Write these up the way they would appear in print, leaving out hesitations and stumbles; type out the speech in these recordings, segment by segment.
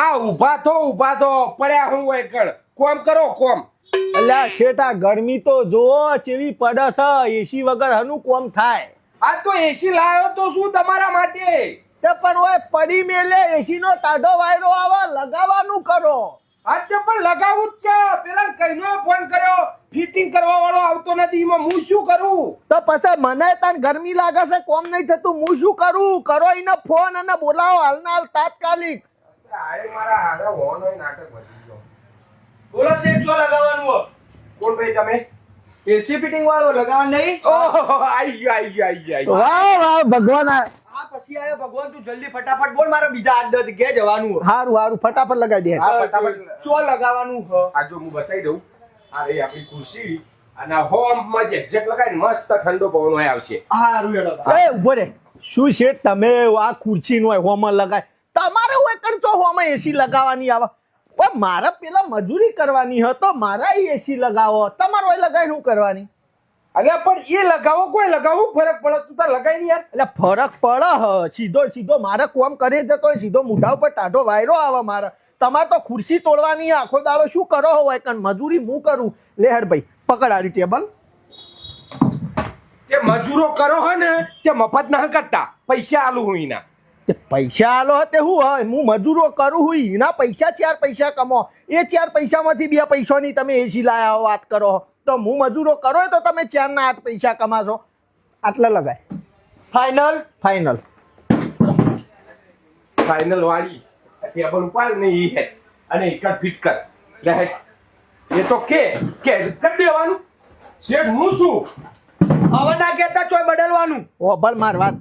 આ ઊભા થો પડ્યા હું એકડ કોમ કરો કોમ. અલ્યા શેઠા ગરમી તો જોવો ચેવી પડે છે. એસી વગર હનું કોમ થાય? આ તો એસી લાવ્યો તો શું તમારા માટે? તે પણ ઓય પડી મેલે એસી નો ટાઢો વાયરો આવે લગાવવાનું કરો. આ તે પણ લગાવું જ છે. પેલા કઈનો ફોન કર્યો ફિટિંગ કરવા વાળો આવતો નથી. એમાં હું શું કરું? તો પછી મને તને ગરમી લાગે છે કોમ નહીં થતું હું શું કરું? કરો એને ફોન અને બોલાવો હાલના હાલ તાત્કાલિક. આય મારા હારા હોનો નાટક વધી ગયો. બોલો શેઠ શું લગાવવાનું હો? કોણ ભાઈ તમે? એસી ફિટિંગ વાળો લગાવવાનું નહીં? ઓહો આઈ ગયો. વાહ વાહ ભગવાન. આ પછી આયો ભગવાન, તું જલ્દી ફટાફટ બોલ, મારે બીજા 8-10 જગ્યાએ જવાનું હો. હારું હારું ફટાફટ લગાવી દે. હા ફટાફટ. શું લગાવવાનું હો? આ જો હું બતાવી દઉં. આ રહી આપણી ખુરશી અને હોમમાં જે એક્ઝેક્ટ લગાવીને મસ્ત ઠંડો પવન હોય આવશે. હારું હેડો. એ ઉભો રે. શું શેઠ તમે આ ખુરશી નો હોમાં લગાય? તમારે હોય કરતો હોમાં એસી લગાવવાની આવે? પણ મારે પેલા મજૂરી કરવાની હતો, મારા એસી લગાવો. તમારો હોય લગાવી શું કરવાની? અલ્યા પણ એ લગાવો કોઈ લગાવું ફરક પડે? તું તાર લગાઈ નહીં યાર. એટલે ફરક પડે હ. સીધો મારે કોમ કરી જતો હોય સીધો મોઢા ઉપર ટાઢો વાયરો આવે મારે. તમારે તો ખુરશી તોડવાની આખો દાડો શું કરો હોય કણ મજૂરી હું કરું. લે હેડ ભાઈ પકડ આરી ટેબલ. તે મજૂરો કરો હે ને તે મફત ના કરતા, પૈસા આલું હું એના. તે પૈસા આલો તે શું હોય? હું મજૂરો કરું હું એના પૈસા 4 પૈસા કમો. એ 4 પૈસામાંથી 2 પૈસાની તમે એસી લાયા વાત કરો. તો હું મજૂરો કરો તો તમે 4 ના 8 પૈસા કમાશો. આટલા લગાય. ફાઇનલ? ફાઇનલ. ફાઇનલ વાળી ટેબલ ઉપાડ ને ઈ હેડ અને એક ફિટ કર. લે હેડ. એ તો કે કરી દેવાનું. શેઠ હું શું? હવે ના કહેતા ચોય બદલવાનું. ઓભળ માર વાત.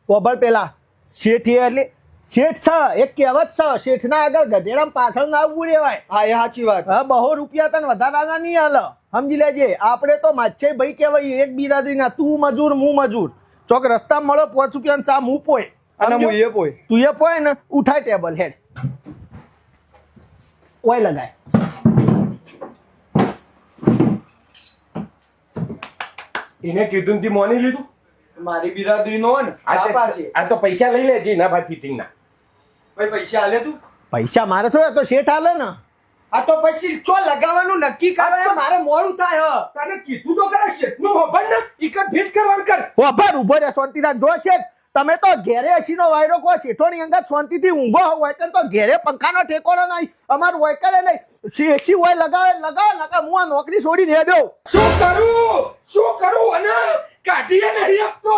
ઓભળ પેલા શેઠ એટલે શેઠ છે એક કહેવત છે. શેઠના આગળ ગધેડામાં પાછળ ના આવવું રેવાય. હા એ સાચી વાત. હા 200 રૂપિયા તને વધારાના નહીં હાલે. સમજી લેજે. આપણે તો માછે ભાઈ કહેવાય એક બિરાદરીના. તું મજૂર હું મજૂર. ચોક રસ્તા મળો 5 રૂપિયાનો ચા હું પોય અને હું એ પોય. તું એ પોય ને ઉઠાય ટેબલ હેડ. ઓય લગાય. એને કીધું થી મોની લીધું. મારી બિરાદરી નો ને આ તો પૈસા લઈ લેજે ના ભાઈ ફિટિંગ ના. ભાઈ પૈસા આલે તું? પૈસા મારે થોડા તો શેઠ હાલે ને. આ તો પછી ચો લગાવવાનું નક્કી કરો. મારે મોડું થાય હ. તને કીધું તો કરે શેઠ નું હોભળ ને ઈ કર ફિટ કરવાનું કર. ઓભળ ઉભો રે શાંતિ રાખ. જો શેઠ તમે તો ઘેરે એસીનો વાયરો કહો શેઠોની અંગત શાંતિથી ઊંઘો હોય તો ઘેરે પંખાનો ઠેકોડો નહીં. અમારું હોય કરે નહીં. એસી હોય લગાવે હું આ નોકરી છોડીને હેડ્યો. શું કરું અને કાઢીએ નહીં આપતો.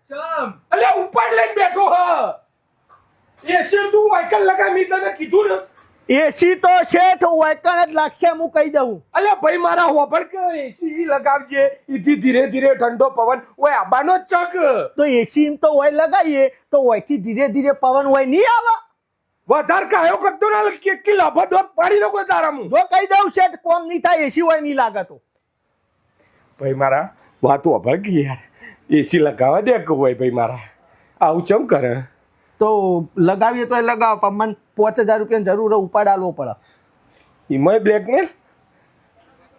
ચમ અલ્યા ઉપાડ લઈને બેઠો હ. એસી તું વાયકલ લગાવી તને કીધું ને. એસી તો શેઠ વાયકણ જ લાગશે હું કહી દઉં. અલ્યા ભાઈ મારા હોભળ કે એસી લગાવજે. ઈથી ધીરે ધીરે ઠંડો પવન ઓય આબાનો ચક. તો એસી તો હોય લગાવીએ તો ઓયથી ધીરે ધીરે પવન હોય નહીં આવે. વધાર કાયો કરતો ના કે લાભો દોત પાડી નાખો તારામું. જો કહી દઉં શેઠ કોમ નહીં થાય એસી હોય નહીં લાગે તો. ભાઈ મારા વાત હોભળ કે યાર એસી લગાવવા દે કે હોય ભાઈ મારા આવું ચમ કરે. તો લગાવીએ તો લગાવ પણ મને 5000 રૂપિયાની જરૂર ઉપાડાલવો પડે. એમાંય બ્લેકમેલ.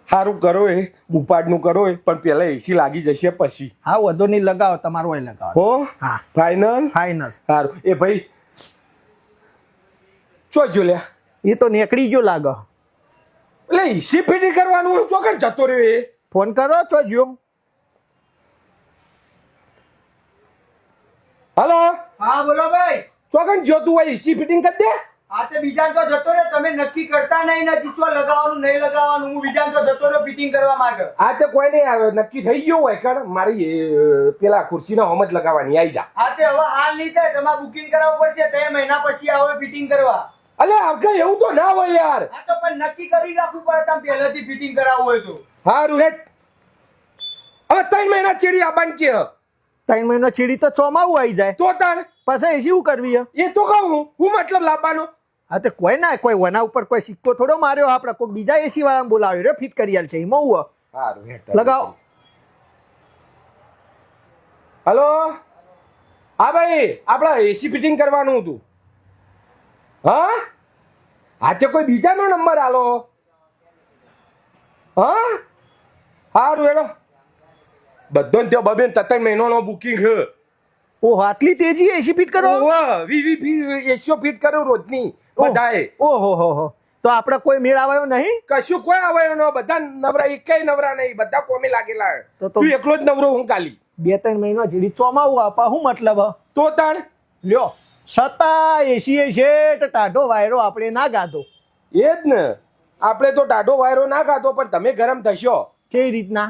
સારું કરો એ ઉપાડનું કરો એ પણ પેલા એસી લાગી જશે પછી. હા વધુ નહીં લગાવો તમારો હોય લગાવો. હો હા ફાઇનલ. ફાઇનલ. સારું એ ભાઈ ચો જો લ્યા. એ તો નીકળી ગયો લાગે. એટલે એસી ફિટિંગ કરવાનું ચોકર જતો રહ્યો એ. ફોન કરો ચો જો. હલો હા બોલો ભાઈ. ચોકન જોતું હોય એસી ફિટિંગ કરી દે. આ તે બીજા તો જતો રે. તમે નક્કી કરતા નહીં નથી ચો લગાવવાનું નહીં લગાવવાનું. હું બીજા તો જતો રહ્યો ફિટિંગ કરવા માટે. આ તો કોઈ નહીં આવે નક્કી થઈ ગયો હોય કણ મારી પેલા ખુરશીના હોમ જ લગાવવાની આવી જા. આ તે હવે હાલ નહીં થાય. તમારે બુકિંગ કરાવવું પડશે 3 મહિના પછી આવે ફિટિંગ કરવા. અલે આવકે એવું તો ના હોય યાર. આ તો પણ નક્કી કરી રાખવું પડે. તમે પહેલેથી ફિટિંગ કરાવવું હોય તો. હારું હેટ. હવે 3 મહિના ચેડી આબાન કે 3 મહિનો ચીડી તો ચોમાવું આવી જાય તો તાણ પછી એસી શું કરવી હે? એ તો કહું હું મતલબ લાવવાનો. હા તો કોઈ ના કોઈ વના ઉપર કોઈ સિક્કો થોડો માર્યો આપણે કોઈ બીજા એસી વાળા બોલાવ્યો રે ફિટ કરી આલ છે એમાં હું હારું હેટ લગાવો. હલો હા ભાઈ આપડા એસી ફિટિંગ કરવાનું હતું. હા હા તે કોઈ બીજાનો નંબર આલો. હા હારું હેડો. બધો ત્યાં બબેન 3 મહિનાનો બુકિંગ છે. ઓહ આટલી તેજી એસી ફિટ કરો? એસી ફિટ કરું રોજની. બધાએ ઓહો તો આપણે કોઈ મેળ આવ્યો નહીં કશું કોઈ આવ્યો ન બધા નવરા એકેય નવરા નહીં બધા કોમે લાગેલા તો- તું એકલો જ નવરો હું કાલી 2-3 મહિના જેડી ચોમાવું આપા શું મતલબ તો તાણ લ્યો છતાં એસી શેઠ ટાઢો વાયરો આપણે ના ગાધો એ જ ને આપણે તો ટાઢો વાયરો ના ખાતો પણ તમે ગરમ થશો કેવી રીતના